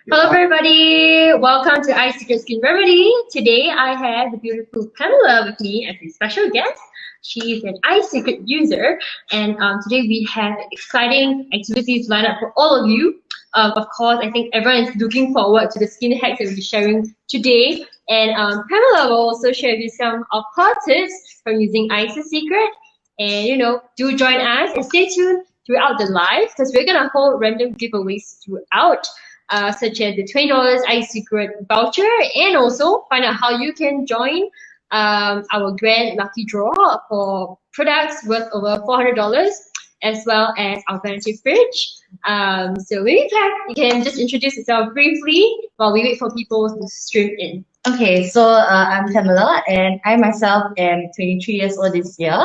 Hello everybody, welcome to I Secret Skin Remedy. Today I have the beautiful Pamela with me as a special guest. She is an eye secret user, and today we have exciting activities lined up for all of you. Of course, I think everyone is looking forward to the skin hacks that we'll be sharing today. And Pamela will also share with you some of her tips from using Ice Secret. And do join us and stay tuned throughout the live because we're gonna hold random giveaways throughout. Such as the $20 Ice Secret voucher, and also find out how you can join our grand lucky draw for products worth over $400, as well as our vanity fridge. So maybe Pat, you can just introduce yourself briefly while we wait for people to stream in. Okay, so I'm Pamela, and I myself am 23 years old this year.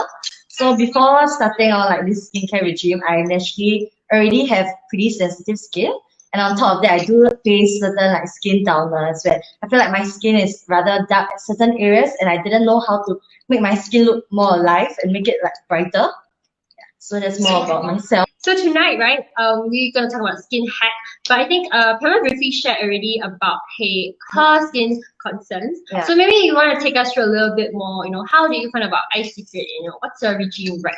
So before starting on like this skincare regime, I naturally already have pretty sensitive skin. And on top of that, I do face certain like skin dullness where I feel like my skin is rather dark at certain areas, and I didn't know how to make my skin look more alive and make it like brighter. Yeah, so that's more about myself. So tonight, right, we're gonna talk about skin hack. But I think Pamela briefly shared already about her skin concerns. Yeah. So maybe you want to take us through a little bit more. How do you find about Eye Secret? What's your regime right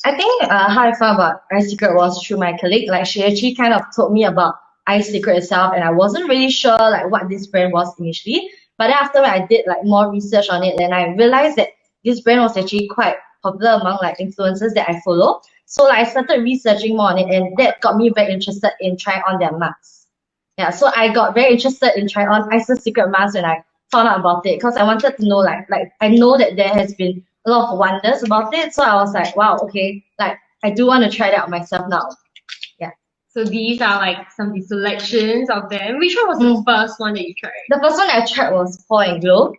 now? I think how I found about Eye Secret was through my colleague. Like she actually kind of told me about Eye Secret itself, and I wasn't really sure like what this brand was initially. But then after I did like more research on it, then I realized that this brand was actually quite popular among like influencers that I follow. So like, I started researching more on it, and that got me very interested in trying on their masks. Yeah, so I got very interested in trying on Ice Secret mask when I found out about it, because I wanted to know like I know that there has been a lot of wonders about it. So I was like, wow, okay, like I do want to try that out myself now. So these are like some of the selections of them. Which one was the first one that you tried? The first one I tried was Pour and Glow.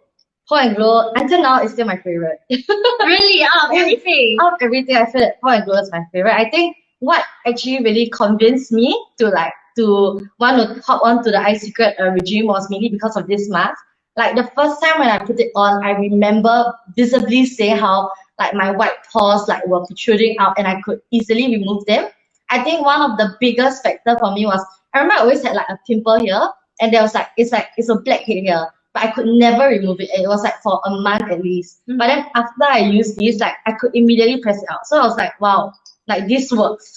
Pour and Glow, until now, is still my favorite. Really? Out of everything? Out of everything, I feel that Pour and Glow is my favorite. I think what actually really convinced me to want to hop onto the Eye Secret regime was mainly because of this mask. Like the first time when I put it on, I remember visibly seeing how like my white pores like were protruding out, and I could easily remove them. I think one of the biggest factor for me was, I remember I always had like a pimple here, and there was it's a blackhead here, but I could never remove it. It was like for a month at least. But then after I used this, like I could immediately press it out. So I was like, wow, like this works.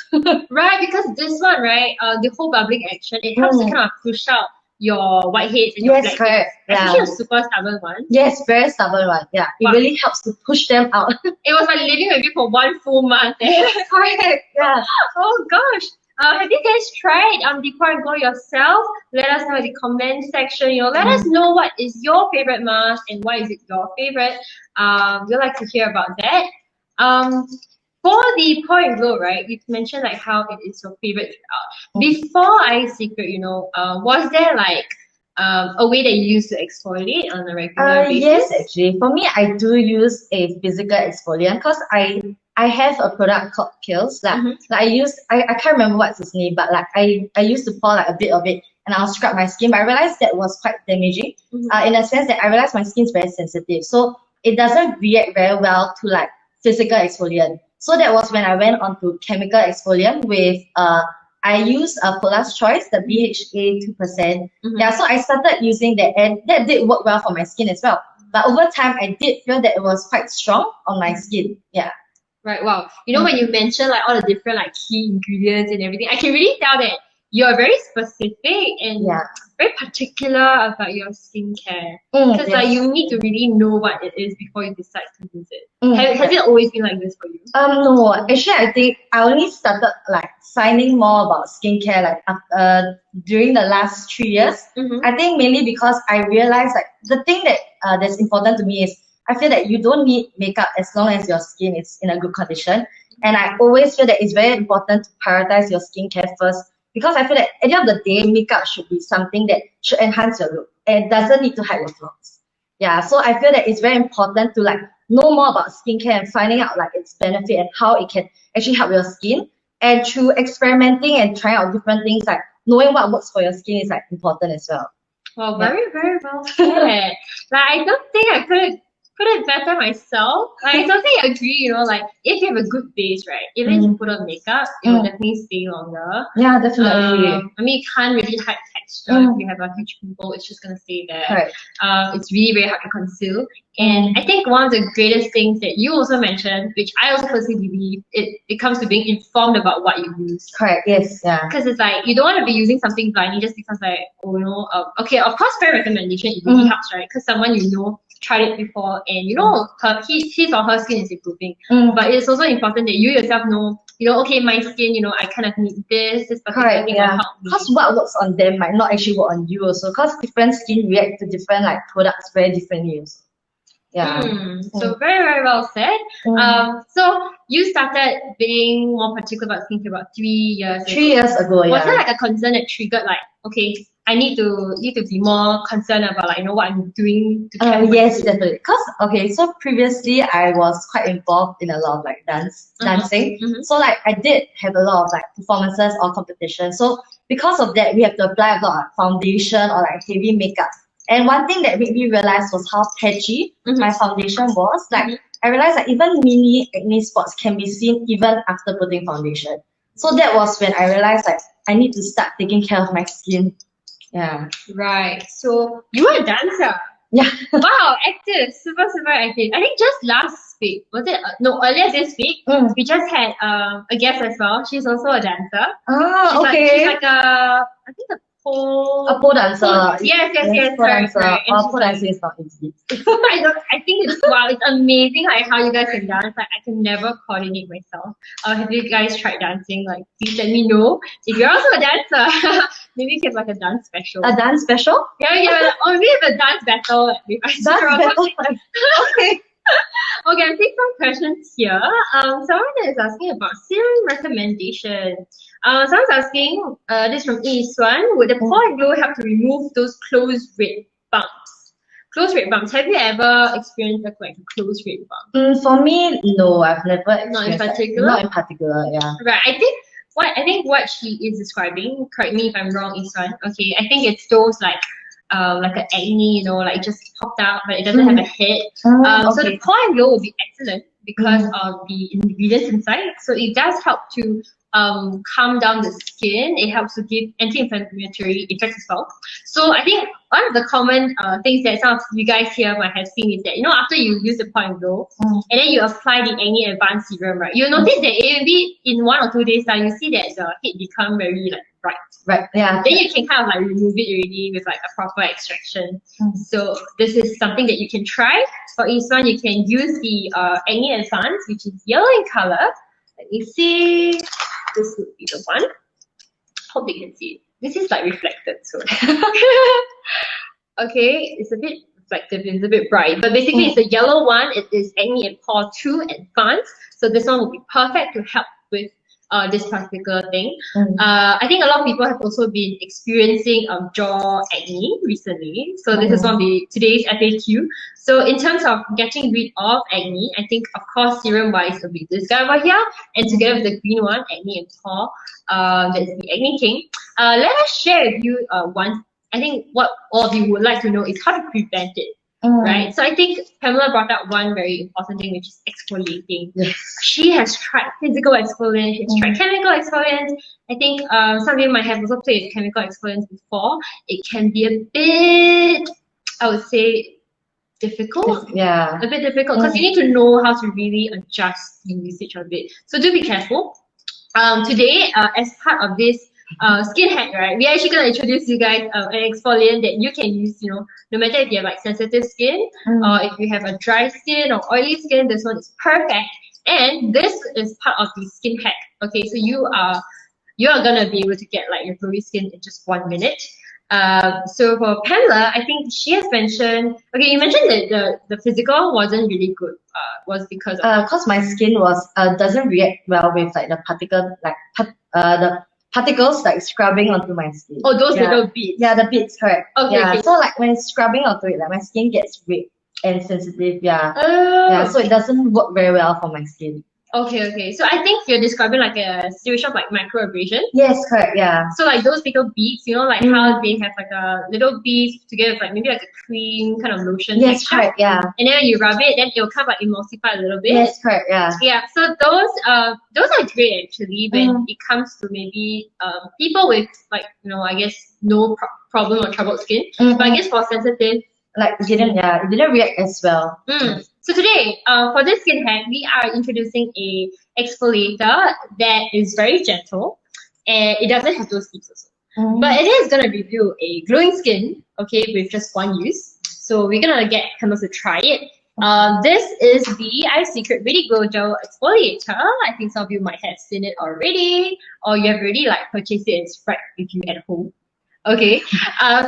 Right, because this one, right, the whole bubbling action, it helps to kind of push out your whiteheads and your blackheads. Correct. Especially a super stubborn one. Yes, very stubborn one. Yeah, it really helps to push them out. It was like living with you for 1 full month. Correct. Yeah. Oh gosh. Have you guys tried the Pour and Glow yourself? Let us know in the comment section. Let us know what is your favorite mask and why is it your favorite. We'd like to hear about that. For the Pour and Glow, right, you mentioned like how it is your favorite. Before Eye Secret, was there like a way that you used to exfoliate on a regular basis? Yes, actually. For me, I do use a physical exfoliant because I have a product called Kills. I can't remember what's its name, but like I used to pour like a bit of it and I'll scrub my skin, but I realized that was quite damaging. In a sense that I realized my skin is very sensitive, so it doesn't react very well to like physical exfoliant. So that was when I went on to chemical exfoliant with I used a Paula's Choice, the BHA 2%. Yeah, so I started using that, and that did work well for my skin as well. But over time, I did feel that it was quite strong on my skin. Yeah. Right. Wow. When you mention like all the different like key ingredients and everything, I can really tell that you're very specific and very particular about your skincare. Because like you need to really know what it is before you decide to use it. Has it always been like this for you? No. Actually, I think I only started like finding more about skincare like during the last 3 years. I think mainly because I realized like the thing that's important to me is I feel that you don't need makeup as long as your skin is in a good condition. And I always feel that it's very important to prioritize your skincare first, because I feel that at the end of the day, makeup should be something that should enhance your look, and it doesn't need to hide your flaws. Yeah, so I feel that it's very important to like know more about skincare and finding out like its benefit and how it can actually help your skin. And through experimenting and trying out different things, like knowing what works for your skin is like important as well. Well, very, very well said. Like I don't think I could put it better myself. Like, I totally agree, like if you have a good base, right, even if you put on makeup, it will definitely stay longer. Yeah, definitely. I mean, you can't really hide texture. If you have a huge pimple, it's just gonna stay there. Correct. It's really very hard to conceal. And I think one of the greatest things that you also mentioned, which I also personally believe, it comes to being informed about what you use. Correct. Yes. Yeah. Because it's like you don't want to be using something blindly just because like, oh, you know, okay, of course, fair recommendation it really helps, right? Because someone you know tried it before and you know his or her skin is improving. But it's also important that you yourself know, you know, okay, my skin, you know, I kind of need this particular thing will help me. Because what works on them might not actually work on you also. Because different skin react to different like products very differently also. Yeah. So very, very well said. So you started being more particular about skincare about 3 years ago. 3 years ago, yeah. Was there like a concern that triggered like, okay, I need to be more concerned about like, you know, what I'm doing to care for yes, definitely. Because okay, so previously I was quite involved in a lot of like dancing. So like I did have a lot of like performances or competitions. So because of that, we have to apply a lot of foundation or like heavy makeup. And one thing that made me realize was how patchy my foundation was. Like I realized that even mini acne spots can be seen even after putting foundation. So that was when I realized like I need to start taking care of my skin. Yeah. Right. So you are a dancer. Yeah. Wow, active, super, super active. I think just last week, was it? No, earlier this week, we just had a guest as well. She's also a dancer. Oh, okay. She's like a, I think a pole dancer. Yes, pole dancer. Right. Pole dancing is not easy. I think it's wow, it's amazing like how you guys can dance. Like I can never coordinate myself. Have you guys tried dancing? Like please let me know. If you're also a dancer, maybe we have like a dance special. A dance special? Yeah. Or we have a dance battle like, with dance battle. Okay. Okay, I'm taking some questions here. Someone is asking about serum recommendation. Someone's asking, this from Yi-Swan, would the pore and glow help to remove those closed red bumps? Closed red bumps. Have you ever experienced like a closed red bump? For me, no, I've never experienced. Not in particular. Not in particular, yeah. Right. I think what she is describing, correct me if I'm wrong, Yi-Swan. Okay, I think it's those like an acne, you know, like just popped out, but it doesn't have a head. So the pore and glow will be excellent because of the ingredients inside. So it does help to calm down the skin. It helps to give anti-inflammatory effects as well. So I think one of the common things that some of you guys here might have seen is that, you know, after you use the pore and glow and then you apply the Acne Advanced Serum, right? You'll notice that maybe in 1 or 2 days time, you see that the head become very like bright. Right, yeah. Then you can kind of like remove it already with like a proper extraction. So this is something that you can try. For this one, you can use the Acne Advanced, which is yellow in color. Let me see. This would be the one. Hope they can see it. This is like reflected, so okay, it's a bit reflective, it's a bit bright, but basically it's the yellow one. It is Acne and Pore 2 Advanced. So this one will be perfect to help with this particular thing. I think a lot of people have also been experiencing jaw acne recently. So this is one of today's FAQ. So in terms of getting rid of acne, I think of course serum wise will be this guy over here, and together with the green one, Acne and Pore, that's the Acne King. Let us share with you one. I think what all of you would like to know is how to prevent it. Right, so I think Pamela brought up one very important thing, which is exfoliating. Yes. She has tried physical exfoliant, she's tried chemical exfoliant. I think some of you might have also played with chemical exfoliants before. It can be a bit, I would say, difficult. Yeah. A bit difficult because you need to know how to really adjust the usage of it. So do be careful. Today, as part of this skin hack, right, we're actually going to introduce you guys an exfoliant that you can use, you know, no matter if you have like sensitive skin or if you have a dry skin or oily skin, this one is perfect. And this is part of the skin hack. Okay, so you are gonna be able to get like your glowy skin in just 1 minute. So for Pamela, I think she has mentioned, okay, you mentioned that the physical wasn't really good. Was because cause my skin was doesn't react well with like the particle, like the particles like scrubbing onto my skin. Oh, those little beads. Yeah, the beads, correct. Okay, yeah. okay. So like when scrubbing onto it, like my skin gets red and sensitive. Yeah. Yeah. So it doesn't work very well for my skin. Okay. So I think you're describing like a situation of like microabrasion. Yes, correct. Yeah. So like those little beads, you know, like how they have like a little beads together with like maybe like a cream kind of lotion Yes, texture. correct. Yeah. And then when you rub it, then it'll kind of like emulsify a little bit. Yes, correct. Yeah. Yeah. So those are great actually when it comes to maybe people with like I guess no problem or troubled skin. But I guess for sensitive. Like it didn't react as well. So today, for this skin hack, we are introducing a exfoliator that is very gentle, and it doesn't have those beads also. But it is gonna give you a glowing skin, okay, with just one use. So we're gonna get Pamela to try it. This is the Secret Ready Glow Gel Exfoliator. I think some of you might have seen it already, or you have already like purchased it and spread with you at home. Okay,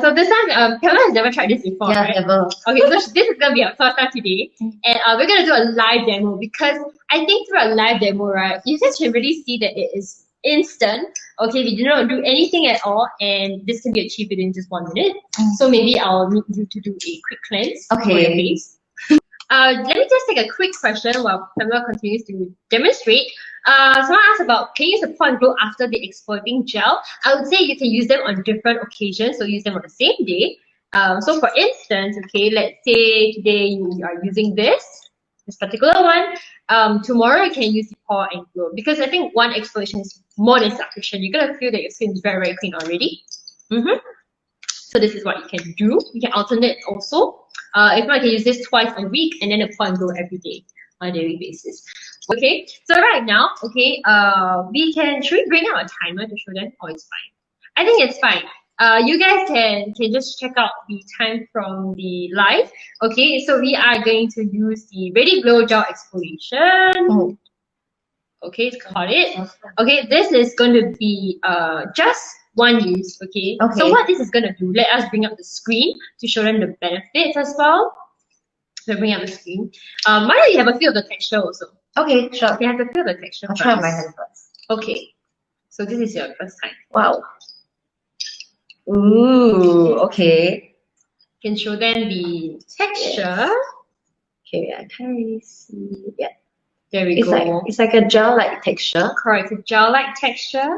so this time, Pamela has never tried this before, right? Never. Okay, so this is gonna be our first time today, and we're gonna do a live demo because I think through a live demo, right, you guys can really see that it is instant. Okay, we did not do anything at all, and this can be achieved within just 1 minute. So maybe I'll need you to do a quick cleanse for your face. Let me just take a quick question while Pamela continues to demonstrate. Someone asked about, can you use the Pore and Glow after the exfoliating gel? I would say you can use them on different occasions, so use them on the same day. So for instance, okay, let's say today you are using this particular one. Tomorrow you can use the Pore and Glow because I think one exfoliation is more than sufficient. You're gonna feel that your skin is very, very clean already. So this is what you can do. You can alternate also. If not, you can use this twice a week and then a Pore and Glow every day on a daily basis. Okay, so right now, okay, should we bring out a timer to show them? Oh, it's fine. I think it's fine. You guys can just check out the time from the live. Okay, so we are going to use the Ready Glow Gel Exfoliation. Okay, got it. Okay, this is going to be just one use. Okay. So what this is going to do, let us bring up the screen to show them the benefits as well. So bring up the screen. Why don't you have a feel of the texture also? Okay, sure. You have to feel the texture. I'll try my hand first. Okay. So this is your first time. Wow. Ooh, okay. You can show them the texture. Okay, I can't really see. Yeah. There we go. It's like a gel-like texture. Correct, a gel-like texture.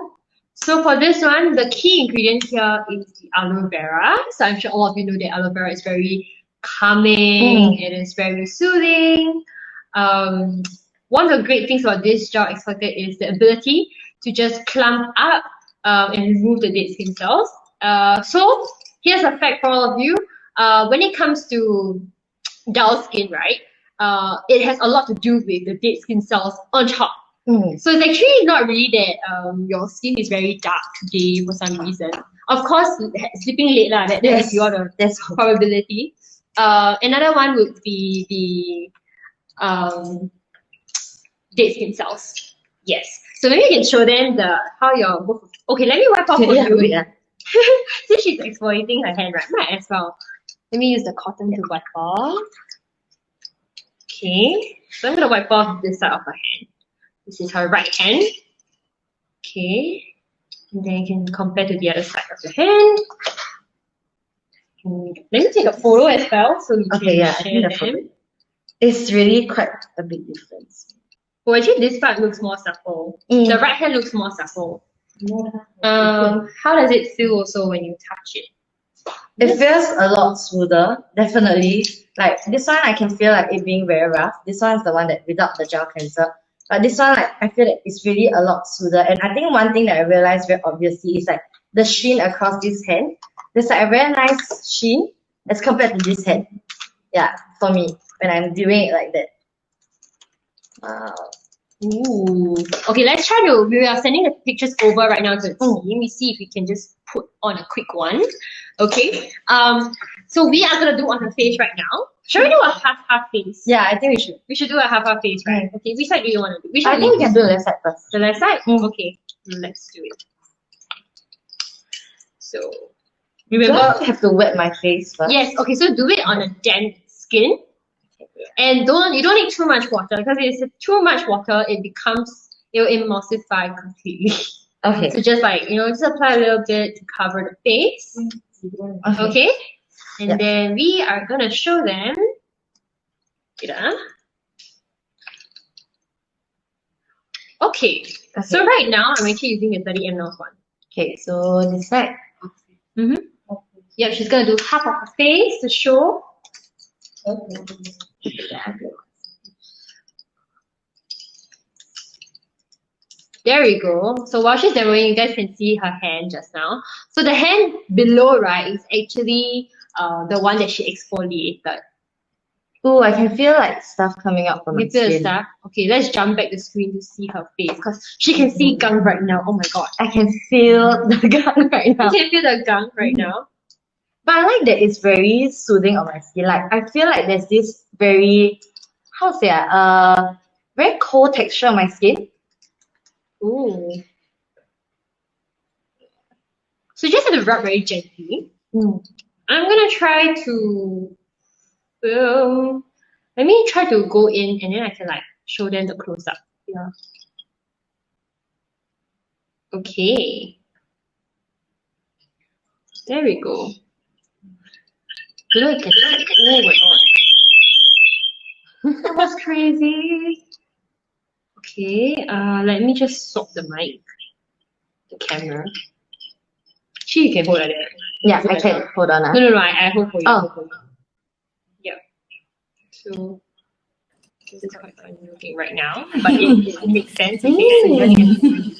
So for this one, the key ingredient here is the aloe vera. So I'm sure all of you know that aloe vera is very calming. It is very soothing. One of the great things about this gel exfoliator is the ability to just clump up and remove the dead skin cells. So here's a fact for all of you. When it comes to dull skin, right? It has a lot to do with the dead skin cells on top. So it's actually not really that your skin is very dark today for some reason. Of course, sleeping late lah. That is your probability. Another one would be the dead skin cells. Yes. So maybe you can show them how your both. Okay, let me wipe off for you. Since she's exfoliating her hand, right? Might as well. Let me use the cotton to wipe off. Okay. So I'm gonna wipe off this side of her hand. This is her right hand. Okay. And then you can compare to the other side of the hand. Let me take a photo as well so we can share them. It's really quite a big difference. Oh, actually this part looks more supple. The right hand looks more supple. How does it feel also when you touch it? It feels a lot smoother, definitely. Like this one, I can feel like it being very rough. This one is the one that without the gel cleanser. But this one, like I feel like it's really a lot smoother. And I think one thing that I realized very obviously is like the sheen across this hand. There's like a very nice sheen as compared to this hand. Yeah, for me when I'm doing it like that. Wow. Ooh. Okay, let's try to. We are sending the pictures over right now to the team. Let me see if we can just put on a quick one. Okay. So we are gonna do on her face right now. Shall we do a half face? Yeah, I think we should. We should do a half face, right? Okay. Which side do you want to do? I think we can do the left side first. The left side. Okay. Let's do it. So remember, do I have to wet my face first? Yes. Okay. So do it on a damp skin. And you don't need too much water because if it's too much water, it will emulsify completely. Okay. So just like just apply a little bit to cover the face. Okay. And then we are gonna show them. Okay. So right now, I'm actually using the 30 ml one. Okay, so this side. Mm-hmm. Yep, she's gonna do half of her face to show. There we go. So while she's demoing, you guys can see her hand just now. So the hand below, right, is actually the one that she exfoliated. Oh, I can feel like stuff coming out from my You feel the skin. stuff? Okay, let's jump back the screen to see her face because she can see gunk right now. Oh my god. I can feel the gunk right now. You can feel the gunk right now. But I like that it's very soothing on my skin. Like I feel like there's this very, how to say, very cold texture on my skin. Ooh. So you just have to rub very gently. I'm gonna try to let me try to go in and then I can like show them the close up. Yeah. Okay. There we go. Look at that. Oh my god. That was crazy. Okay, let me just swap the mic, the camera. You can hold like that. Yeah, I can. Hold on. No, I hold for you. Oh. Hold for you. Yeah. So this is quite funny looking right now, but it makes sense. Okay, so you guys can see.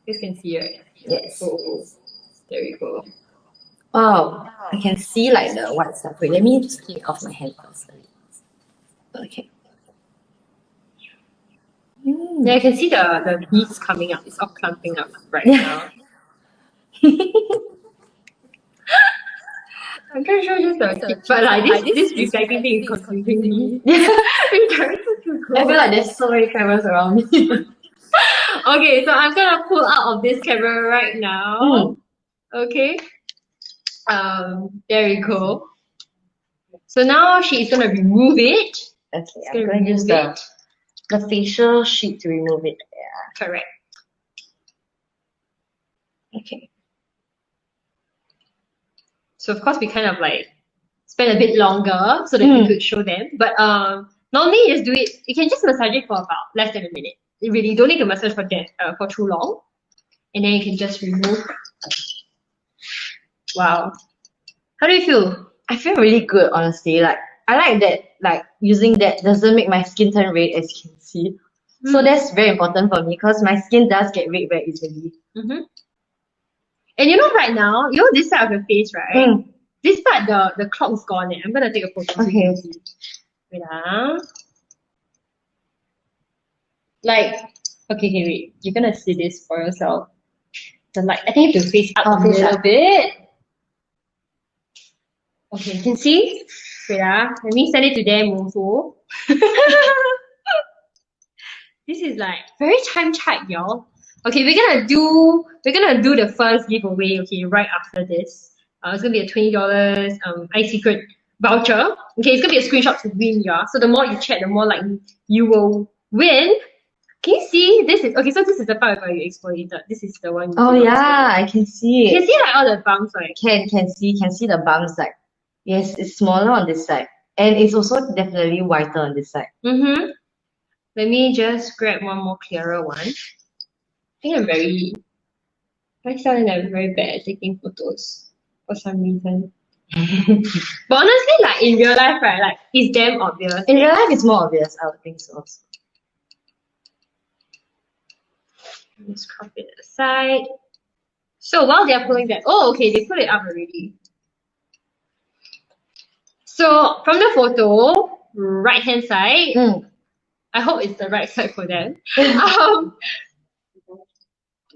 You guys can see, right? Yes. So there we go. Wow, I can see like the white stuff. Wait, let me just take it off my hand first. Okay. Yeah, I can see the beads coming up. It's all clumping up right now. I'm trying to show you the tip, but like this reflecting thing is confusing me. I feel like there's so many cameras around me. Okay, so I'm gonna pull out of this camera right now. Okay. There we go. So now she is gonna remove it. Okay, I'm gonna use the facial sheet to remove it. Yeah. Correct. Okay. So of course we kind of like spend a bit longer so that we could show them. But normally you just do it. You can just massage it for about less than a minute. You really don't need to massage for that for too long. And then you can just remove. Wow. How do you feel? I feel really good, honestly. Like I like that. Like using that doesn't make my skin turn red, as you can see. So that's very important for me because my skin does get red very easily. And you know, right now, you know this side of your face, right? This part, the clock is gone. I'm gonna take a photo. Okay. So you can see. Wait, like, okay, wait. You're gonna see this for yourself. The light. I think you have to face up a little bit. Okay, you can see. Wait, let me send it to them also. This is like very time tight, y'all. Okay, we're gonna do the first giveaway. Okay, right after this. It's gonna be a $20 iSecret voucher. Okay, it's gonna be a screenshot to win, yeah. So the more you chat, the more likely you will win. Can you see? This is okay. So this is the part where you exfoliated. This is the one. Oh yeah, I can see it. You can see like all the bumps, right? Can see the bumps. Like yes, it's smaller on this side, and it's also definitely whiter on this side. Let me just grab one more clearer one. I think I'm very bad at taking photos for some reason. But honestly, like in real life, right, like it's damn obvious. In real life, it's more obvious. I would think so. Just crop it aside. So while they're pulling that, oh, okay, they put it up already. So from the photo, right hand side. I hope it's the right side for them.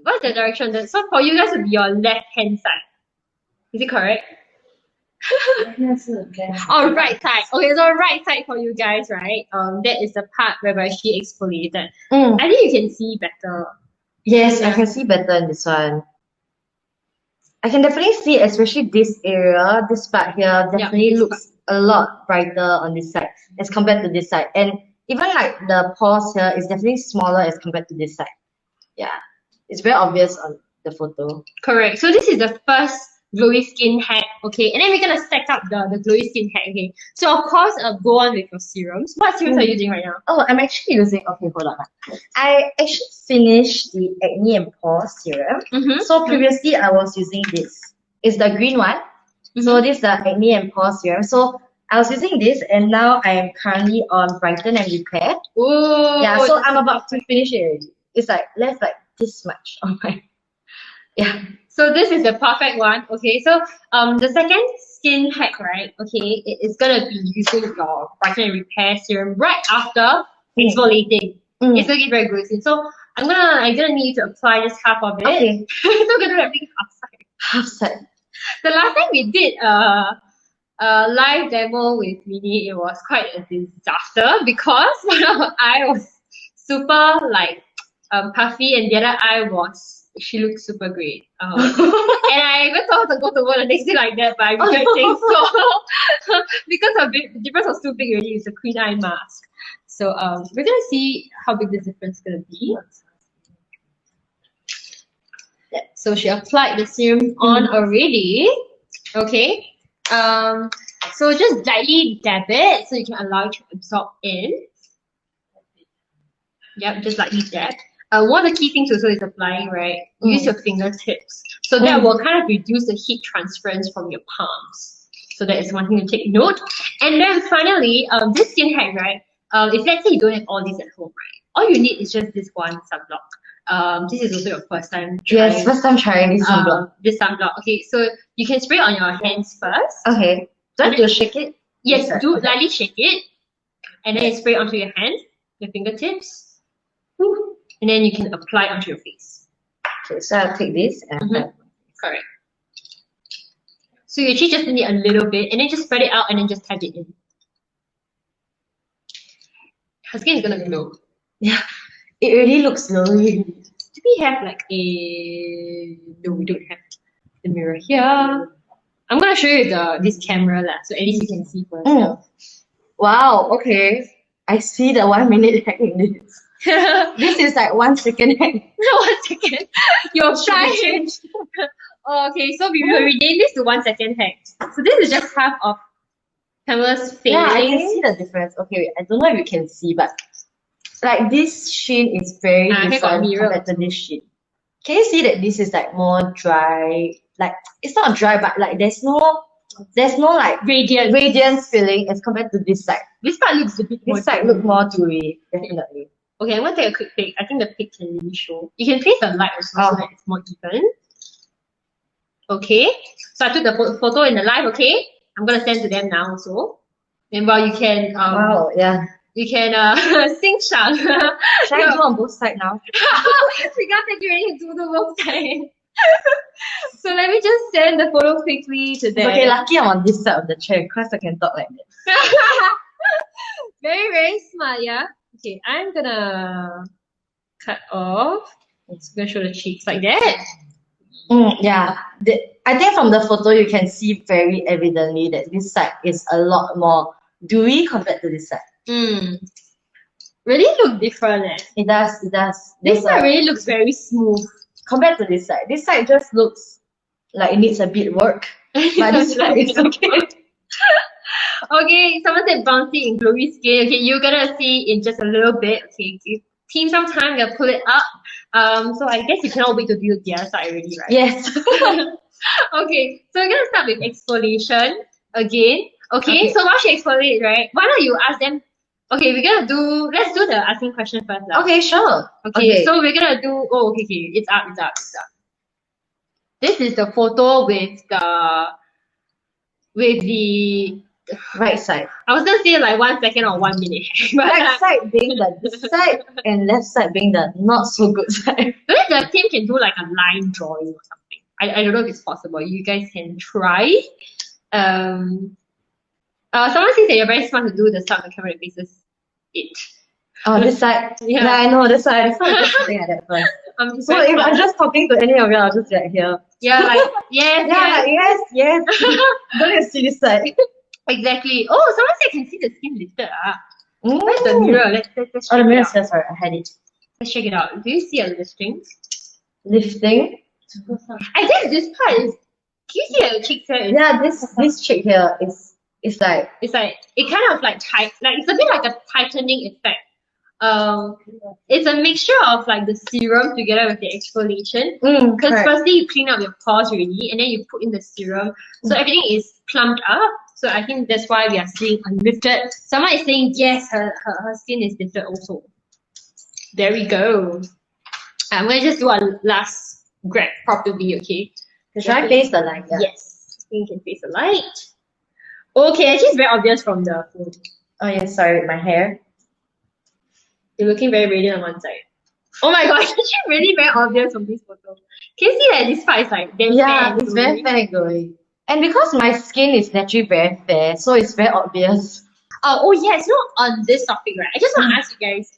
What's the direction? So for you guys, it would be your left hand side. Is it correct? Oh, right side. Okay, so right side for you guys, right? That is the part whereby she exfoliated. I think you can see better. Yes, I can see better in this one. I can definitely see, especially this area, this part here, definitely looks a lot brighter on this side as compared to this side. And even like the pores here is definitely smaller as compared to this side. Yeah, it's very obvious on the photo. Correct. So this is the first glowy skin hack, okay? And then we're gonna stack up the glowy skin hack, okay? So of course, go on with your serums. What serums are you using right now? Oh, I'm actually using, okay, hold on. I actually finished the acne and pore serum. So previously I was using this. It's the green one. So this is the acne and pore serum. So I was using this and now I am currently on brighten and repair. Ooh, yeah, so I'm about to finish it already. It's like left like this much on my, yeah. So this is the perfect one, okay? So the second skin hack, right? Okay, it is gonna be using your brighten and repair serum right after exfoliating. It's gonna get very good. So I'm gonna need you to apply just half of it. Okay. So we're gonna do everything half side. Half side. The last time we did a live demo with Minnie, it was quite a disaster because one of our eye was super like puffy and the other eye she looked super great. And I even told her to go to work the next day like that, but I regret saying so because the difference was too big already. It's a queen eye mask. So we're gonna see how big this difference is gonna be. So she applied the serum on already. Okay. So just lightly dab it so you can allow it to absorb in. Yep, just lightly dab. One of the key things also is applying, right? Use your fingertips. So that will kind of reduce the heat transference from your palms. So that is one thing to take note. And then finally, this skin hack, right? If let's say you don't have all these at home, right? All you need is just this one sunblock. This is also your first time trying. Yes, first time trying this sunblock. This sunblock. Okay, so you can spray on your hands first. Okay. Do I have to shake it? Yes, do lightly shake it. And then you spray onto your hand, your fingertips. And then you can apply onto your face. Okay, so I'll take this and correct. So you actually just need a little bit and then just spread it out and then just tap it in. Her skin is gonna glow. Yeah, it really looks glowy. Do we have like a... No, we don't have the mirror here. I'm gonna show you this camera so at least you can see for yourself. Wow, okay. I see the 1 minute hack in this. This is like 1 second hack. 1 second. Your shy changed. Okay, so we will rename this to 1 second hack. So this is just half of Pamela's face. Yeah, I can see the difference. Okay, wait, I don't know if you can see, but like this sheen is very different compared to this sheen. Can you see that this is like more dry? Like it's not dry, but like there's no like radiance feeling as compared to this side. This part looks a bit more. This side look more dewy, definitely. Okay, I'm gonna take a quick pic. I think the pic can really show. You can face the light also so that it's more even. Okay, so I took the photo in the live. Okay, I'm gonna send to them now also. And while you can wow, yeah. You can sing Shang. Should I do on both sides now? We can't take you ready to do the both sides. So let me just send the photo quickly to them. Okay, lucky I'm on this side of the chair because I can talk like this. Very, very smart, yeah. Okay, I'm gonna cut off. I'm gonna show the cheeks like that. Yeah, I think from the photo you can see very evidently that this side is a lot more dewy compared to this side. Really look different, eh? It does, it does. This side really looks very smooth compared to this side. This side just looks like it needs a bit work, but this side is okay. Okay, someone said bouncy and glowy skin. Okay, you're gonna see in just a little bit. Okay, give team some time, gonna pull it up. So I guess you cannot wait to do the other side already, right? Yes. Okay, so we're gonna start with exfoliation again. Okay, so while she exfoliates, right? Why don't you ask them? Okay, let's do the asking question first. Okay, sure. Okay, so we're gonna do, okay, it's up. This is the photo with the right side. I was gonna say like 1 second or 1 minute. Right side being the good side and left side being the not so good side. Maybe the team can do like a line drawing or something. I don't know if it's possible. You guys can try. Someone says that you're very smart to do the start the camera faces it. Oh, this side. Yeah, I know this side. That's why I'm just sitting at that first. So if I'm just talking to any of you, I'll just be like here. Yeah, like yes, yes. Don't even see this side. Exactly. Oh, someone said can see the skin lifted. Where's the mirror? Let's check the mirror says sorry, I had it. Let's check it out. Do you see a lifting? Lifting? I guess this part you see the cheeks here? Yeah, this cheek here is like it kind of like tight, like it's a bit like a tightening effect. Um, it's a mixture of like the serum together with the exfoliation. Because firstly you clean up your pores already, and then you put in the serum, so everything is plumped up. So I think that's why we are seeing a lifted. Someone is saying yes, her skin is lifted also. There we go. I'm gonna just do a last grab properly, okay? Should I face the light? Yeah. Yes, I think you can face the light. Okay, actually it's very obvious from the phone. Oh yeah, sorry, my hair. You're looking very radiant on one side. Oh my gosh, it's actually really very obvious from this photo. Can you see that this part is like very fair? It's very fair and glowing. And because my skin is naturally very fair, so it's very obvious. Oh yes, on this topic, right? I just want to ask you guys,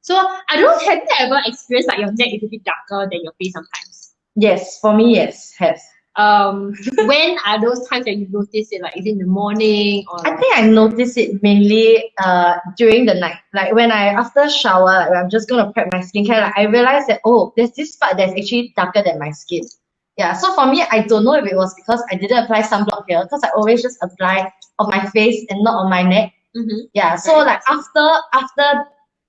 so I don't have you ever experienced like your neck is a bit darker than your face sometimes? Yes, for me, yes, has. When are those times that you notice it? Like, is it in the morning or? I think I notice it mainly during the night. Like when I after shower, like when I'm just gonna prep my skincare, like I realize that there's this part that's actually darker than my skin. Yeah, so for me, I don't know if it was because I didn't apply sunblock here, because I always just apply on my face and not on my neck. Yeah, so like after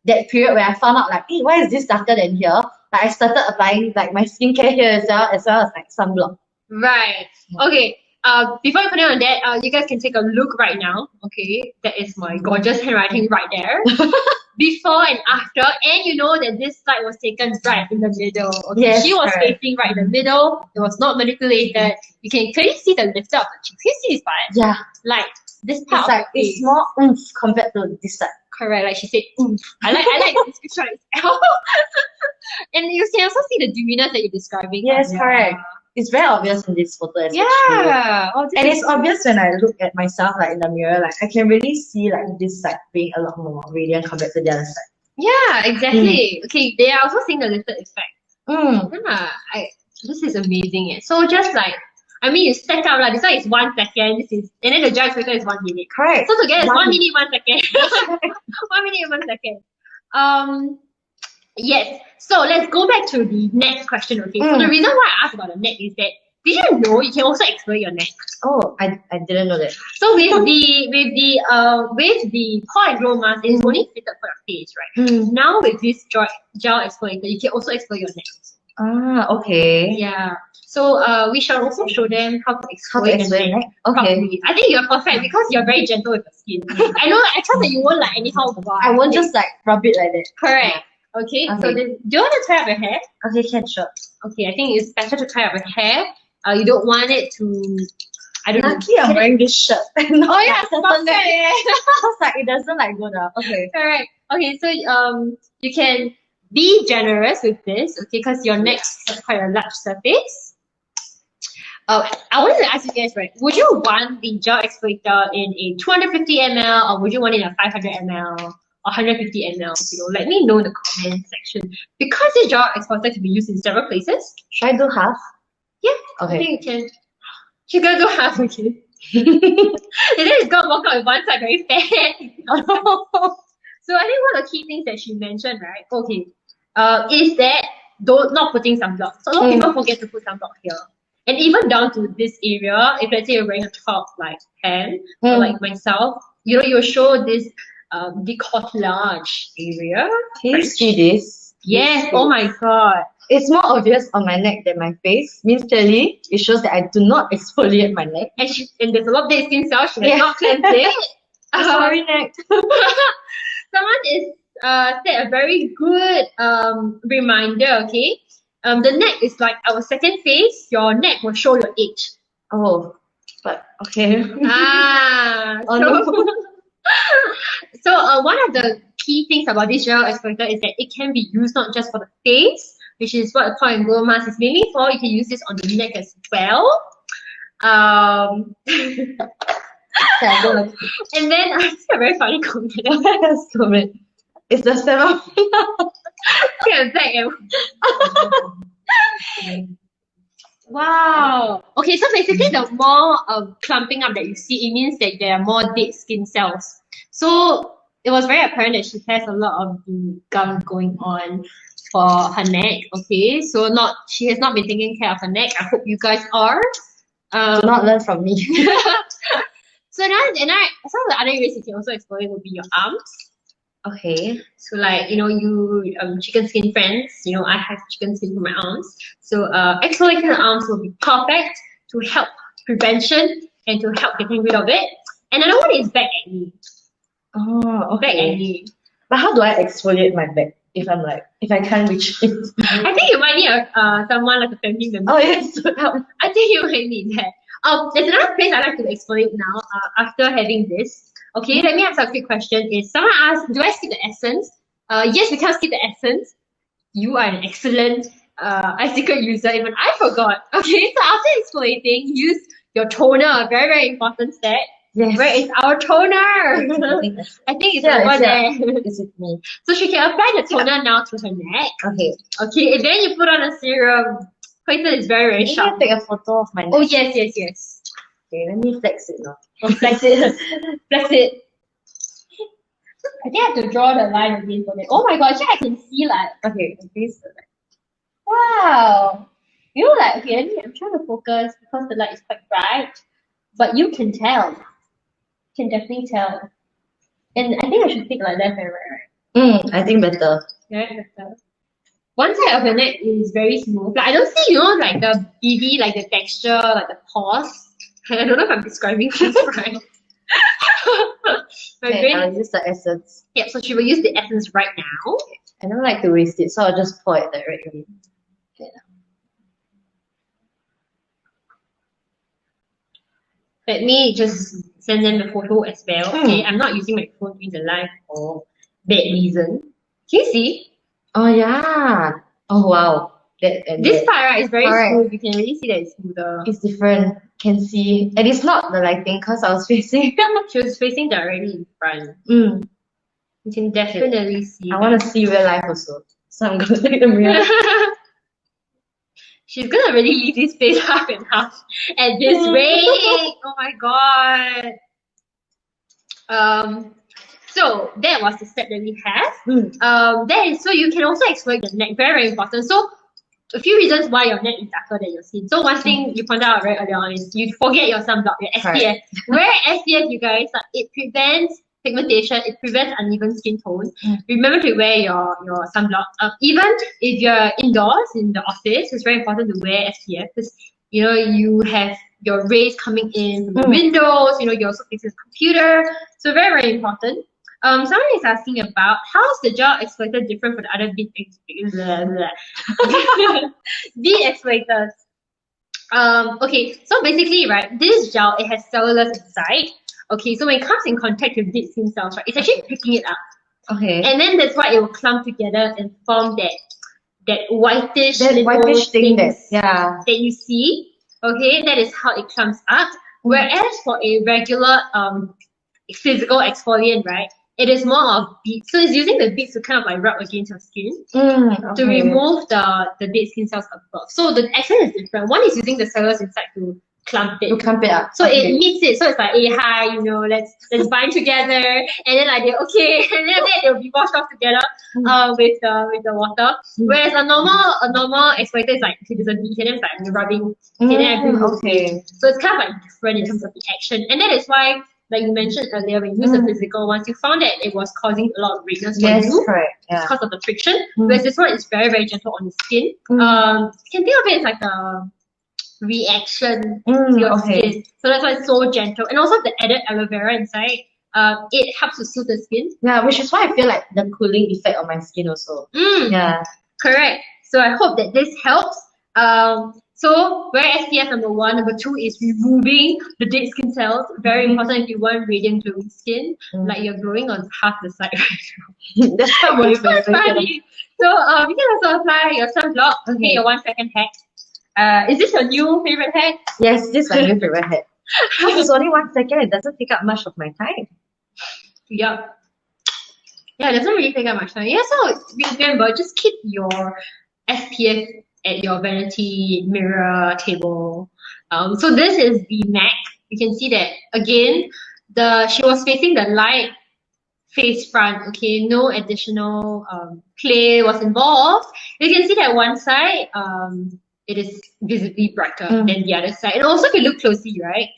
that period where I found out like, hey, why is this darker than here? Like I started applying like my skincare here as well as like sunblock. Right. Okay. Before I continue on that, you guys can take a look right now. Okay, that is my gorgeous handwriting right there. Before and after, and you know that this slide was taken right in the middle. Okay, yes, she was facing right in the middle. It was not manipulated. You can clearly see the lift up of the cheeks. Can you see this part? Yeah. Like this part. It's like it's more oomph compared to this side. Correct, like she said, oomph. I like the description itself. And you can also see the dewiness that you're describing. Yes, correct. It's very obvious in this photo, especially. Yeah. And it's obvious when I look at myself like in the mirror, like I can really see like this side being a lot more radiant compared to the other side. Yeah, exactly. Okay, they are also seeing the lifted effect. Yeah, this is amazing. Yeah. So just like, I mean, you stack up, this one is 1 second, and then the gel exfoliator is 1 minute. Correct. So together it's 1 minute, 1 second. 1 minute, 1 second. Yes. So let's go back to the next question. Okay. So the reason why I asked about the neck is that did you know you can also exfoliate your neck? Oh, I didn't know that. So with the pore and glow mask, it's only fitted for your face, right? Now with this gel exfoliator, you can also exfoliate your neck. Ah, okay. Yeah. So we shall also show them how to exfoliate the neck. Okay. Properly. I think you're perfect because you're very gentle with your skin. I know. I trust that you won't like anyhow. I won't just like rub it like that. Correct. Okay. So do you want to tie up your hair? Okay, can, sure. Okay, I think it's better to tie up your hair. You don't want it to. I don't know. Lucky I'm wearing this shirt. Oh yeah, perfect. Because like it doesn't like go down. Okay. Correct. Okay, so you can be generous with this, okay, because your neck is quite a large surface. I wanted to ask you guys, right? Would you want the gel exfoliator in a 250 ml or would you want it in a 500 ml or 150 ml? You know, let me know in the comment section. Because the gel exfoliator can be used in several places. Should I do half? Yeah. Okay. I think you can. You're gonna do half, okay? And then it's gonna walk out with one side very fat. So I think one of the key things that she mentioned, right? Okay, is that not putting sunblock. So a lot of people forget to put sunblock here. And even down to this area, if let's say you're wearing a top like tan, or like myself, you know, you'll show this décolletage area. Can you see this? Yes. Oh my god. It's more obvious on my neck than my face. Means clearly, it shows that I do not exfoliate my neck. And there's a lot of dead skin cells. She has not cleansed it. Sorry, neck. Someone is said a very good reminder. Okay, the neck is like our second face. Your neck will show your age. Oh, but okay. So one of the key things about this gel exfoliator is that it can be used not just for the face, which is what the pore and glow mask is mainly for. You can use this on the neck as well. And then I see a very funny comment. Comment. It's the seven. Wow. Okay, so basically the more clumping up that you see, it means that there are more dead skin cells. So it was very apparent that she has a lot of the gum going on for her neck. Okay, so she has not been taking care of her neck. I hope you guys are. Do not learn from me. So now, some of the other areas you can also exfoliate would be your arms. Okay. So like, you know, you chicken skin friends, you know, I have chicken skin for my arms. So exfoliating the arms will be perfect to help prevention and to help getting rid of it. And another one is back acne. Oh, Back okay. acne. But how do I exfoliate my back if I can't reach it? I think you might need someone like a family member. Oh yes, to help. I think you might need that. There's another place I like to exfoliate now after having this. Okay, let me ask a quick question. Is someone asked, do I skip the essence? Yes, we can't skip the essence. You are an excellent eye secret user. Even I forgot. Okay, so after exfoliating, use your toner. A very, very important step. Yes. Where is our toner? I think it's over there. Is it me? So she can apply the toner now to her neck. Okay. Okay, and then you put on a serum. Poison is very, very sharp. Maybe I take a photo of my neck. Oh, yes, yes, yes. Okay, let me flex it now. Oh, flex it. Flex it. I think I have to draw the line again for that. Oh my god, actually I can see like. Okay, please. Wow. You know, like, okay, I'm trying to focus because the light is quite bright. But you can tell. You can definitely tell. And I think I should take like left and right. I think better. Right, better. One side of your neck is very smooth. Like I don't see, you know, like the BB, like the texture, like the pores. I don't know if I'm describing this right. I'll use the essence. Yeah, so she will use the essence right now. I don't like to waste it, so I'll just pour it directly. Okay. Let me just send them the photo as well. Okay, I'm not using my phone in the live for that reason. Can you see? Oh yeah. Oh wow. This part right is very smooth. You can really see that it's smoother. It's different. Can see, and it's not the lighting because I was facing. She was facing directly in front. You can definitely see. I want to see real life also, so I'm gonna take the mirror. She's gonna really leave this face half and half at this rate. Oh my god. So that was the step that we have. So you can also exfoliate the neck. Very, very important. So a few reasons why your neck is darker than your skin. So one thing you pointed out very early on is you forget your sunblock, your SPF. Right. Where SPF, you guys, it prevents pigmentation, it prevents uneven skin tone. Remember to wear your sunblock. Even if you're indoors in the office, it's very important to wear SPF because you know you have your rays coming in from the windows. You know you're also facing the computer, so very, very important. Someone is asking about how is the gel exfoliator different from the other bead exfoliators. Okay, so basically, right, this gel, it has cellulose inside. Okay, so when it comes in contact with dead skin cells, right, it's actually picking it up. Okay. And then that's why it will clump together and form that whitish thing that you see. Okay, that is how it clumps up. Whereas for a regular physical exfoliant, right, it is more of beads. So it's using the beads to kind of like rub against your skin to remove the dead skin cells above. So the action is different. One is using the cellulose inside to clump it. Up. So it meets it. So it's like, hey, hi, you know, let's bind together. And then like they okay, and then they'll be washed off together with the water. Whereas a normal exfoliator is like, okay, there's a bead, and then it's like you're rubbing, and then everything So it's kind of like different in terms of the action. And that is why, like you mentioned earlier, when you use the physical ones, you found that it was causing a lot of redness for you because of the friction. Whereas this one is very, very gentle on the skin. You can think of it as like a reaction to your skin. So that's why it's so gentle. And also the added aloe vera inside, it helps to soothe the skin. Yeah, which is why I feel like the cooling effect on my skin also. Yeah. Correct. So I hope that this helps. So wear SPF number 1. Number 2 is removing the dead skin cells. Very important if you want radiant glowing skin. Like you're glowing on half the side right now. That's not really funny. So you can also apply your sunblock. Okay, your 1 second hack. Is this your new favorite hack? Yes, this is my new favorite hack. Because it's only 1 second, it doesn't take up much of my time. Yeah, it doesn't really take up much time. Yeah, so remember, just keep your SPF at your vanity mirror table. So this is the MAC. You can see that again. She was facing the light face front. Okay, no additional clay was involved. You can see that one side it is visibly brighter than the other side. And also, if you look closely, right,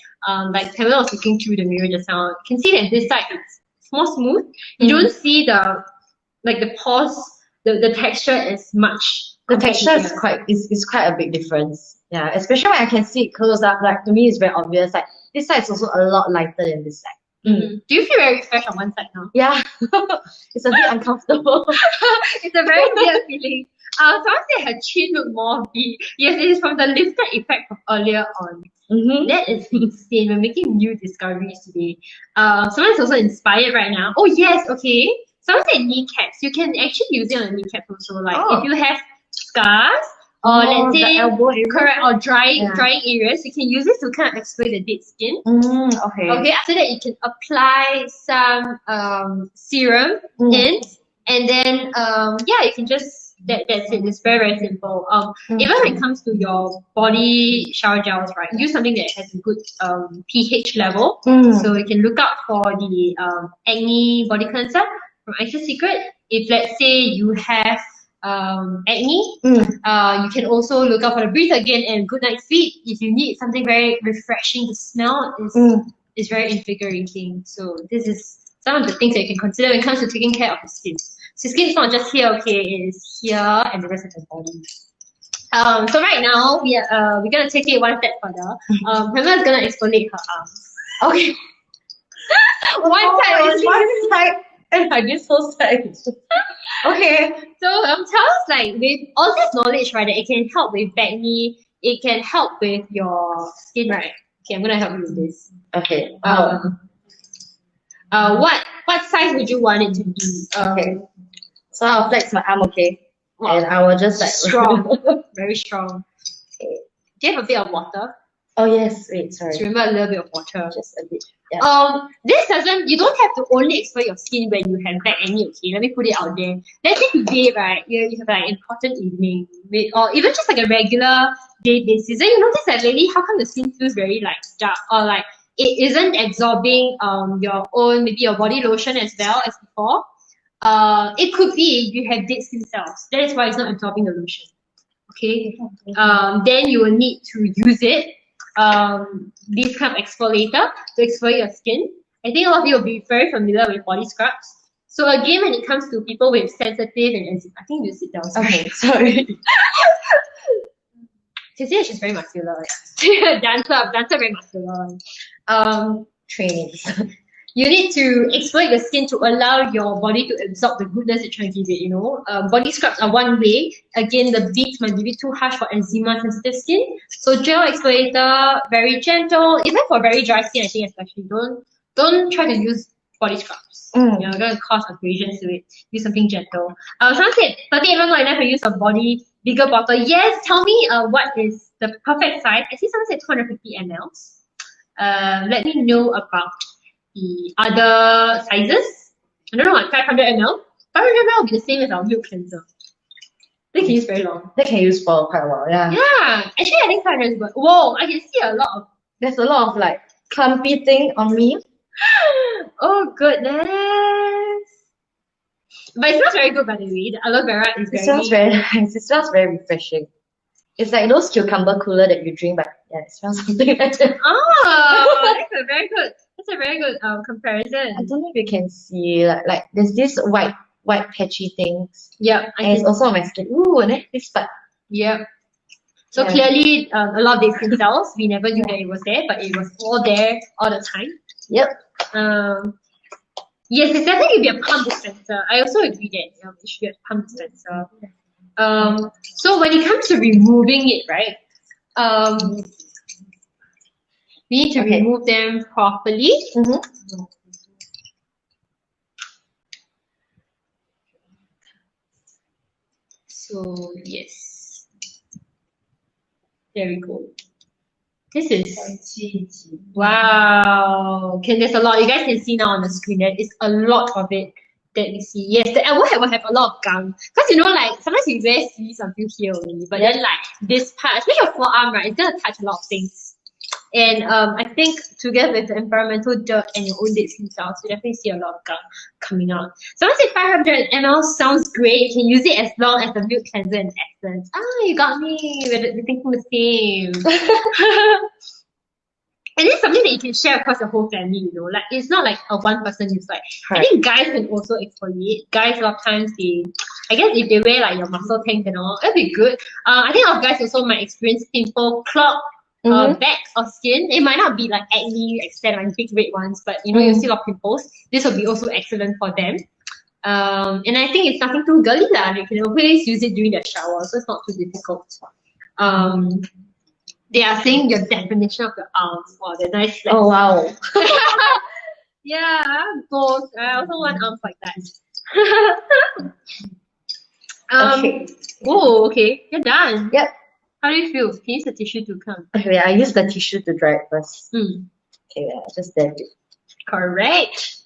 like Pamela was looking through the mirror just now, you can see that this side it's more smooth. You don't see the pores, the texture is much. The texture is quite a big difference. Yeah, especially when I can see it close up. Like to me, it's very obvious. Like this side is also a lot lighter than this side. Do you feel very refreshed on one side now? Yeah, it's a bit uncomfortable. It's a very weird feeling. So I say her chin look more big. Yes, it is from the lifted effect from earlier on. That is insane. We're making new discoveries today. Someone's also inspired right now. Oh yes, okay. Someone said kneecaps. You can actually use it on the kneecaps also. Like if you have scars or let's say correct or drying areas, you can use this to kind of exfoliate the dead skin. Okay. After that, you can apply some serum in, and then you can just that's it. It's very, very simple. Even when it comes to your body shower gels, right, use something that has a good pH level. So you can look out for the acne body cleanser from Aisha Secret. If let's say you have acne, you can also look out for the Breathe Again and Good Night Sleep. If you need something very refreshing to smell, is very invigorating. So this is some of the things that you can consider when it comes to taking care of your skin. So skin is not just here, okay, it is here and the rest of the body. So right now we're gonna take it one step further. Pamela is gonna exfoliate her arms. Okay. one side and this whole side. Okay. So tell us, like, with all this knowledge, right, that it can help with acne, it can help with your skin, right? Okay, I'm gonna help you with this. Okay. What size would you want it to be? Okay. So I'll flex my arm, okay? Wow. And I will just like strong, very strong. Okay. Do you have a bit of water? Oh yes, wait, sorry. Just remember a little bit of water. Just a bit. Yeah. This doesn't. You don't have to only exfoliate your skin when you have back acne. Okay, let me put it out there. Let's say today, right, you have like an important evening, or even just like a regular day basis. Then you notice that lately, how come the skin feels very like dark, or like it isn't absorbing your own, maybe your body lotion as well as before. It could be you have dead skin cells. That is why it's not absorbing the lotion. Okay. Then you will need to use it. This kind of exfoliator to exfoliate your skin. I think a lot of you will be very familiar with body scrubs. So again, when it comes to people with sensitive and eczema, I think you sit down. Okay, sorry. You see, she's very muscular. Yeah. dancer, very muscular. Trainings. You need to exfoliate the skin to allow your body to absorb the goodness it's trying to give it, you know. Body scrubs are one way. Again, the beads might be a bit too harsh for eczema sensitive skin. So gel exfoliator, very gentle. Even for very dry skin, I think especially, don't try to use body scrubs. You're going to cause abrasions to it. Use something gentle. Someone said, 38.99 for use a bigger bottle. Yes, tell me what is the perfect size. I see someone said 250 ml. Let me know about the other sizes. I don't know, like 500 ml. 500 ml will be the same as our milk cleanser. They can use very long. They can use for quite a while, yeah. Yeah, actually I think 500 is good. Whoa, I can see a lot of. There's a lot of like clumpy thing on me. Oh goodness. But it smells very good, by the way. The aloe vera is very. It smells very nice. It smells very refreshing. It's like those cucumber cooler that you drink, but yeah, it smells something like that. Oh, that's a very good comparison. I don't know if you can see like there's this white patchy things. Yeah, and it's also on my skin. Ooh, and then this part. Yeah. So clearly, a lot of dead skin cells. We never knew that it was there, but it was all there all the time. Yep. Yes, it's definitely be a pump dispenser. I also agree that it should be a pump dispenser. So when it comes to removing it, right? We need to remove them properly. So yes, there we go. This is wow. Okay, there's a lot. You guys can see now on the screen. There is a lot of it that we see. Yes, the elbow will have a lot of gum. Because you know, like sometimes you wear sleeves until here only, but then like this part, especially your forearm, right, it's gonna touch a lot of things. And I think together with the environmental dirt and your own dead skin cells, you definitely see a lot of gunk coming out. Someone said 500 ml sounds great. You can use it as long as the milk cleanser and essence. Ah, you got me. We're thinking the same. And it's something that you can share across the whole family, you know. Like, it's not like a one person use. Like, I think guys can also exfoliate. Guys, a lot of times, I guess if they wear like your muscle tank and all, it'll be good. I think a lot of guys also might experience pimple, clog, bags of skin. It might not be like acne extent, like big red ones, but you know, you see a lot of pimples. This will be also excellent for them. And I think it's nothing too girly lah. You can always use it during the shower, so it's not too difficult. They are saying your definition of your arms. Wow, they're nice. Flex. Oh wow. Yeah, both. I also want arms like that. Okay. Oh, okay. You're done. Yep. How do you feel? Can you use the tissue to come? Okay, I use the tissue to dry it first. Okay, yeah, just dab it. Correct.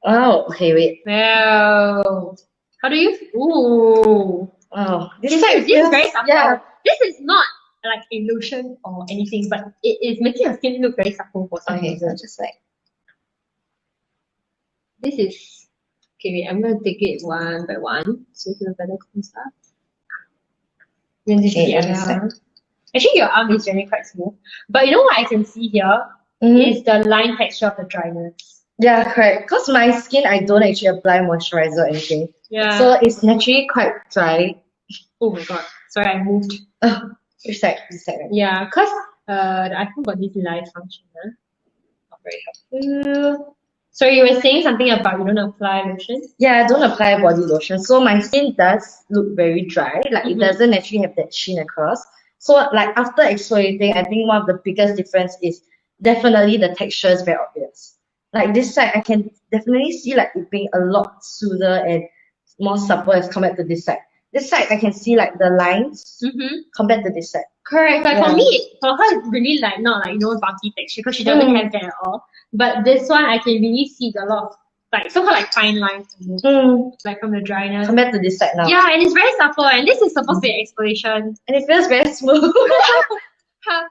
Oh, okay, wait. Wow. How do you? Ooh. Oh, this is very supple. Yeah. This is not like a lotion or anything, but it is making your skin look very supple for some reason. So just like this is okay. Wait, I'm gonna take it one by one so you can better close up. Then this actually your arm is generally quite smooth, but you know what I can see here is the line texture of the dryness. Yeah, correct. Because my skin, I don't actually apply moisturizer or anything. Yeah. So it's naturally quite dry. Oh my god. Sorry, I moved. Which side? This side, right? Yeah, because the iPhone got this live function. Not very helpful. So you were saying something about you don't apply lotion? Yeah, I don't apply body lotion. So my skin does look very dry. Like it doesn't actually have that sheen across. So like after exfoliating, I think one of the biggest difference is definitely the texture is very obvious. Like this side, I can definitely see like it being a lot smoother and more supple as compared to this side. This side, I can see like the lines compared to this side. Correct. But for me, for her, it's really like not like bulky texture because she doesn't have that at all. But this one, I can really see a lot of like so-called like fine lines, like from the dryness compared to this side now. Yeah, and it's very supple, and this is supposed to be exfoliation, and it feels very smooth. half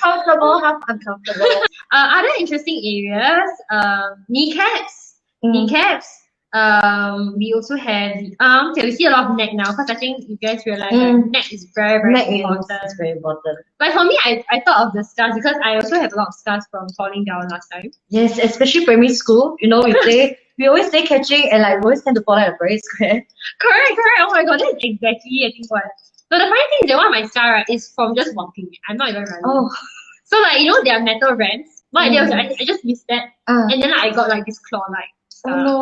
comfortable, half uncomfortable. Other interesting areas, kneecaps. We also have the arms. Okay, we see a lot of neck now because I think you guys realize that neck is very, very important. Is very important. But for me, I thought of the scars because I also have a lot of scars from falling down last time. Yes, especially primary school. You know, we always play catching and like we always tend to fall out of very square. Correct. Oh my god, that's exactly I think what. So the funny thing is that one of my scar is from just walking. I'm not even running. Oh. So like you know there are metal ramps. What I did was I just missed that, and then I got like this claw-like. Oh no!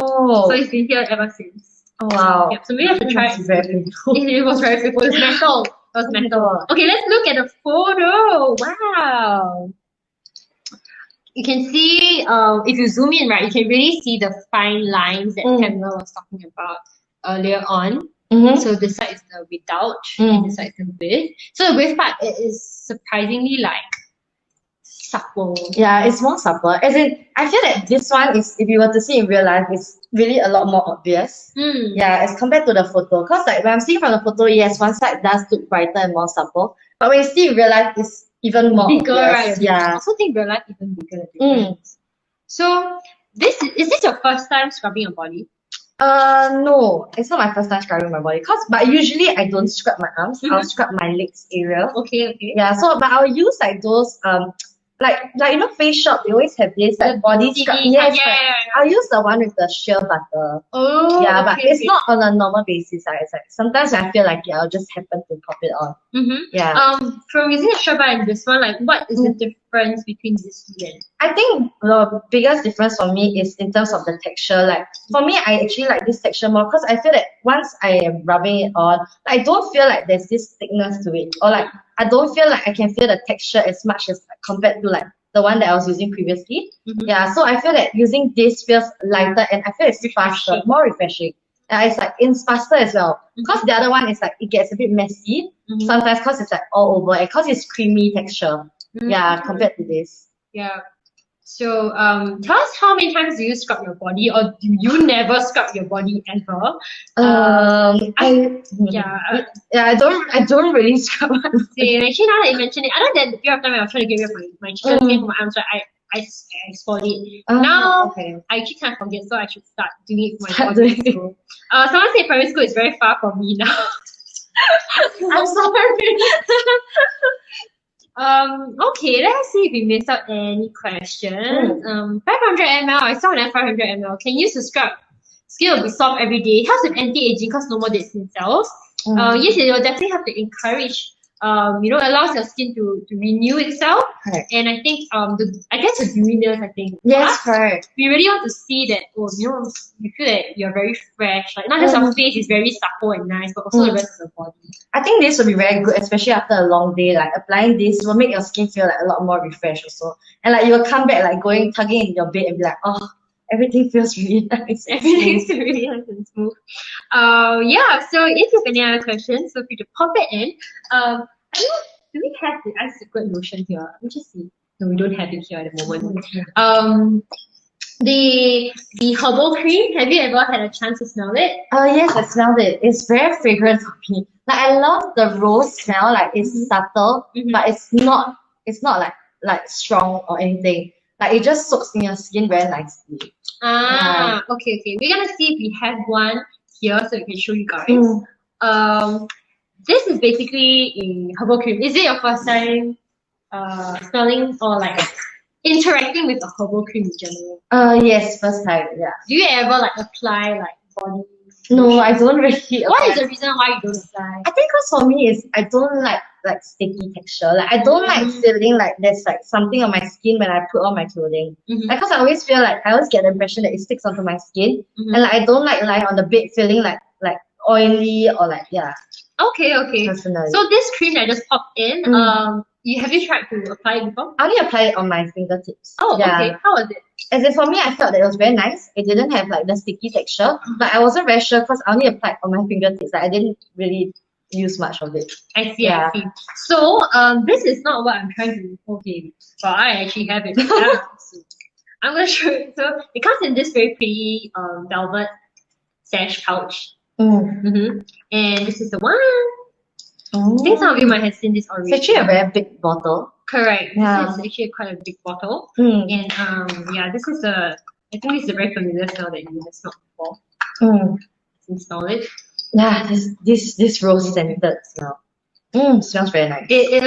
So it's been here ever since. Oh wow! Yeah, so maybe I have to try. Very painful. It was very painful. It's metal. It was metal. Okay, let's look at the photo. Wow. You can see, if you zoom in, right, you can really see the fine lines that Pamela was talking about earlier on. So this side is the without, and this side is the with. So the with part it is surprisingly like supple. Yeah, it's more supple. As in, I feel that this one is, if you were to see in real life, it's really a lot more obvious. Yeah, as compared to the photo. Because like when I'm seeing from the photo, yes, one side does look brighter and more supple. But when you see in real life, it's even more bigger, obvious. Right? Yeah. I also think real life even bigger. So is this your first time scrubbing your body? No, it's not my first time scrubbing my body. But usually I don't scrub my arms. I'll scrub my legs area. Okay. Yeah. So, but I'll use like those like you know, Face Shop, they always have this like body scrub. Yes, I'll use the one with the shea butter. Oh, yeah, but it's not on a normal basis. It's like sometimes I feel like I'll just happen to pop it on. Yeah. From using the shea butter and this one, like what is the difference between these two? I think the biggest difference for me is in terms of the texture. Like for me, I actually like this texture more because I feel that once I am rubbing it on, I don't feel like there's this thickness to it, or like I don't feel like I can feel the texture as much as compared to like the one that I was using previously. Yeah, so I feel that using this feels lighter and I feel it's faster, more refreshing. It's like it's faster as well. Because the other one is like it gets a bit messy sometimes because it's like all over and because it's creamy texture. Yeah, compared to this. Yeah. So, tell us how many times do you scrub your body, or do you never scrub your body ever? Yeah, Yeah, I don't really scrub my same. Actually, now that you mention it, other than the period of time when I was trying to get rid of my chicken skin from my arms, right, I exfoliate. Now, okay. I actually kind of forget, so I should start doing it for my Start body. doing it. So, someone said primary school is very far from me now. I'm sorry. Okay, let's see if we missed out any questions. 500 ml, I saw that 500 ml. Can use to scrub. Skin will be soft every day. Helps with anti-aging because no more dead skin cells. Yes, it will definitely have to encourage, allows your skin to renew itself. Correct. And I think, I guess the dewy I think. Yes, correct. We really want to see that, you feel that you're very fresh. Like, not just your face is very supple and nice, but also the rest of the body. I think this will be very good, especially after a long day. Like applying this will make your skin feel like a lot more refreshed also. And like you'll come back like tugging in your bed and be like, oh, everything feels really nice. Everything's really nice and smooth. Yeah, so if you have any other questions, feel free to pop it in. Do we have the Ice Secret lotion here? Let me just see. No, we don't have it here at the moment. The herbal cream, have you ever had a chance to smell it? Oh yes, I smelled it. It's very fragrant for me. Like I love the rose smell. Like it's subtle, but it's not like strong or anything. Like it just soaks in your skin very nicely. Okay. We're gonna see if we have one here so we can show you guys. This is basically a herbal cream. Is it your first time smelling or like interacting with a herbal cream in general? Yes, first time, yeah. Do you ever like apply like body? No, I don't really. What is the reason why you don't apply? I think because for me is I don't like sticky texture. Like I don't like feeling like there's like something on my skin when I put on my clothing. Like because I always feel like I always get the impression that it sticks onto my skin, and like I don't like lying on the bed feeling like oily or like Okay. Personally. So this cream that I just popped in, have you tried to apply it before? I only applied it on my fingertips. Oh, okay. How was it? As in for me, I felt that it was very nice. It didn't have like the sticky texture, but I wasn't very sure because I only applied on my fingertips. Like I didn't really use much of it. I see. So this is not what I'm trying to. Okay, but I actually have it. So I'm gonna show you. So it comes in this very pretty velvet sash pouch. And this is the one. I think some of you might have seen this already. It's actually a very big bottle. Correct. Yeah. This is actually quite a big bottle. And this is I think this is a very familiar smell that you have smelled before. Let's install it. Yeah, this rose scented smell. Smells very nice. It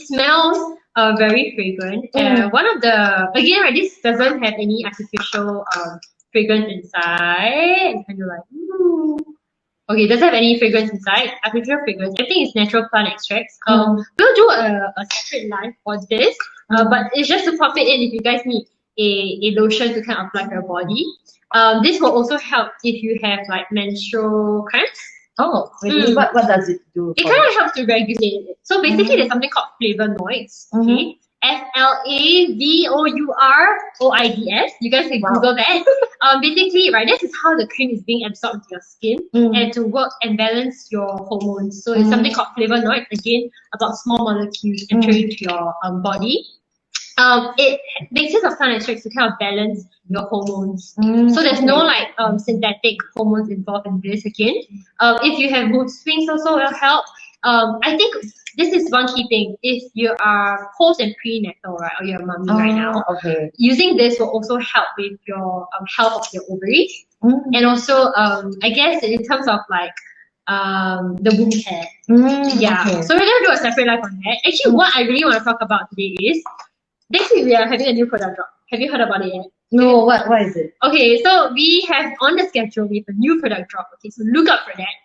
smells very fragrant. One of the again, right, this doesn't have any artificial fragrance inside. It's kind of like okay, it doesn't have any fragrance inside, artificial fragrance. Everything is natural plant extracts. We'll do a separate live for this, but it's just to pop it in if you guys need a lotion to kind of apply for your body. This will also help if you have like menstrual cramps. Oh, really? What does it do? It kind of helps to regulate it. So basically, there's something called flavonoids. Okay, flavourOIDs. You guys can Google that. Basically, right, this is how the cream is being absorbed into your skin and to work and balance your hormones. So it's something called flavonoids. Again, about small molecules entering into your body. It makes use of plant extracts to kind of balance your hormones. So there's no like synthetic hormones involved in this again. If you have mood swings also will help. I think this is one key thing. If you are post and prenatal, right, or you're a mommy right now, using this will also help with your health of your ovaries. And also I guess in terms of like the womb care. So we're gonna do a separate live on that. Actually, what I really want to talk about today is next week we are having a new product drop. Have you heard about it yet? No, what is it? Okay, so we have on the schedule we have a new product drop. Okay, so look out for that.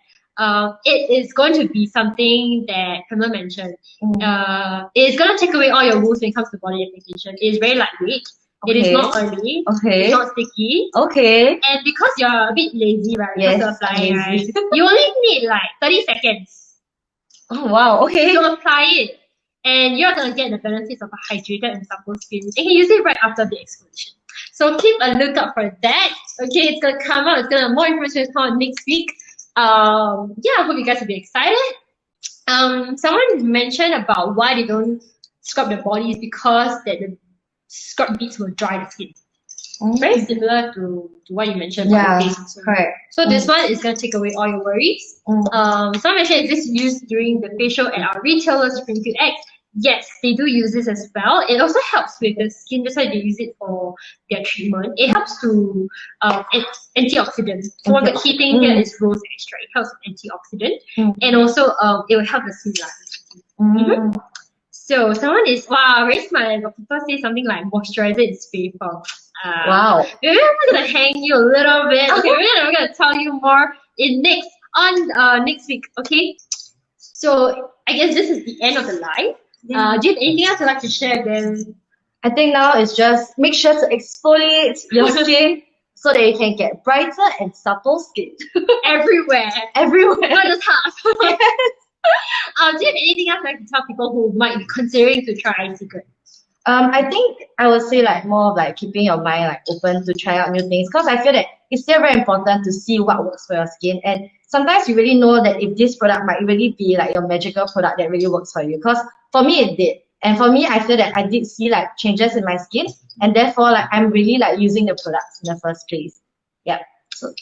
It is going to be something that Pamela mentioned. It's going to take away all your wounds when it comes to body application. It is very lightweight. It is not oily. It's not sticky. And because you're a bit lazy, right? Yes, to apply, right? You only need like 30 seconds. Oh wow, to apply it. And you're going to get the benefits of a hydrated and supple skin. You can use it right after the exfoliation. So keep a lookout for that. Okay, it's going to come out. More information will come out next week. I hope you guys will be excited. Someone mentioned about why they don't scrub their bodies because that scrub beads will dry the skin. Very similar to what you mentioned Yeah, about the face also. correct. So this one is gonna take away all your worries. So I mentioned, is this used during the facial at our retailers, Springfield X? Yes, they do use this as well. It also helps with the skin. That's why they use it for their treatment. It helps to antioxidants. So one of the key things here is rose extract. It helps with antioxidant, and also it will help the skin last. So someone is very smart. But people say something like moisturizer is vapor. Wow. Maybe I'm gonna hang you a little bit. Okay, we're gonna tell you more in next week. Okay. So I guess this is the end of the live. Do you have anything else you'd like to share then? I think now it's just make sure to exfoliate your skin so that you can get brighter and supple skin. Everywhere. Everywhere. Not just half. Do you have anything else you'd like to tell people who might be considering to try Secret? I think I would say like more of like keeping your mind like open to try out new things, because I feel that it's still very important to see what works for your skin, and sometimes you really know that if this product might really be like your magical product that really works for you, because for me it did, and for me I feel that I did see like changes in my skin, and therefore like I'm really like using the products in the first place. Yeah. So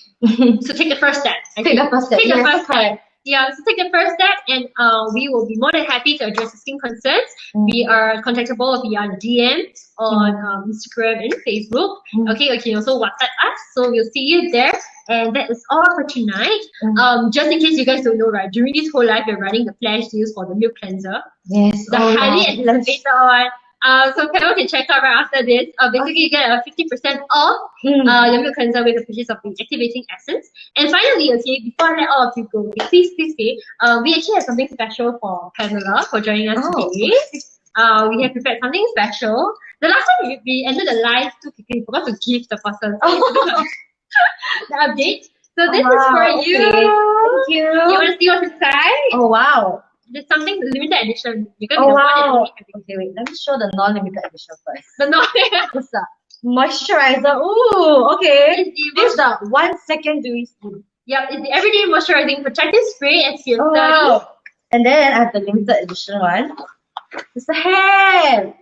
take the first step. Take the first step. Take the first step. Yeah, so take the first step, and we will be more than happy to address the skin concerns. We are contactable via DM on Instagram and Facebook. Okay, you can also WhatsApp us, so we'll see you there. And that is all for tonight. Just in case you guys don't know, right, during this whole life, we're running the flash deals for the milk cleanser. Yes. The highly anticipated one. So Pamela can check out right after this. Basically, you get a 50% off your milk cleanser with the purchase of the activating essence. And finally, okay, before I let all of you go, okay, please stay. We actually have something special for Pamela for joining us today. We have prepared something special. The last time we ended the live too quickly, we forgot to give the person the update. So this is for you. Thank you. You want to see what's inside? Oh wow. There's something limited edition. Because wow. Okay, wait. Let me show the non-limited edition first. The non. It's a moisturizer. Ooh, okay. This is the 1 second dewy skin. Yeah, it's the everyday moisturizing protective spray and skin study. Wow. And then I have the limited edition one. It's the hair.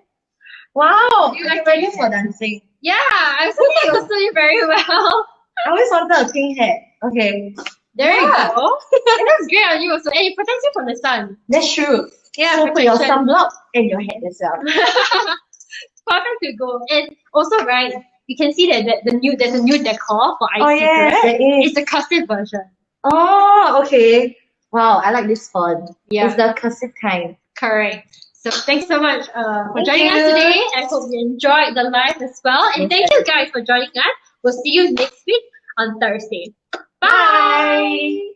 Wow. You like ready for dancing? Yeah, I was thinking it was doing very well. I always wanted a pink hair. Okay. There you go. It looks great on you also. And it protects you from the sun. That's true. Yeah, so put your sunblock in your head as well. Perfect to go. And also, right, you can see that there's a new decor for Ice Secret. There is. It's the cursive version. Oh, okay. Wow, I like this font. Yeah. It's the cursive kind. Correct. So thanks so much for joining us today. I hope you enjoyed the live as well. And thank you guys for joining us. We'll see you next week on Thursday. Bye.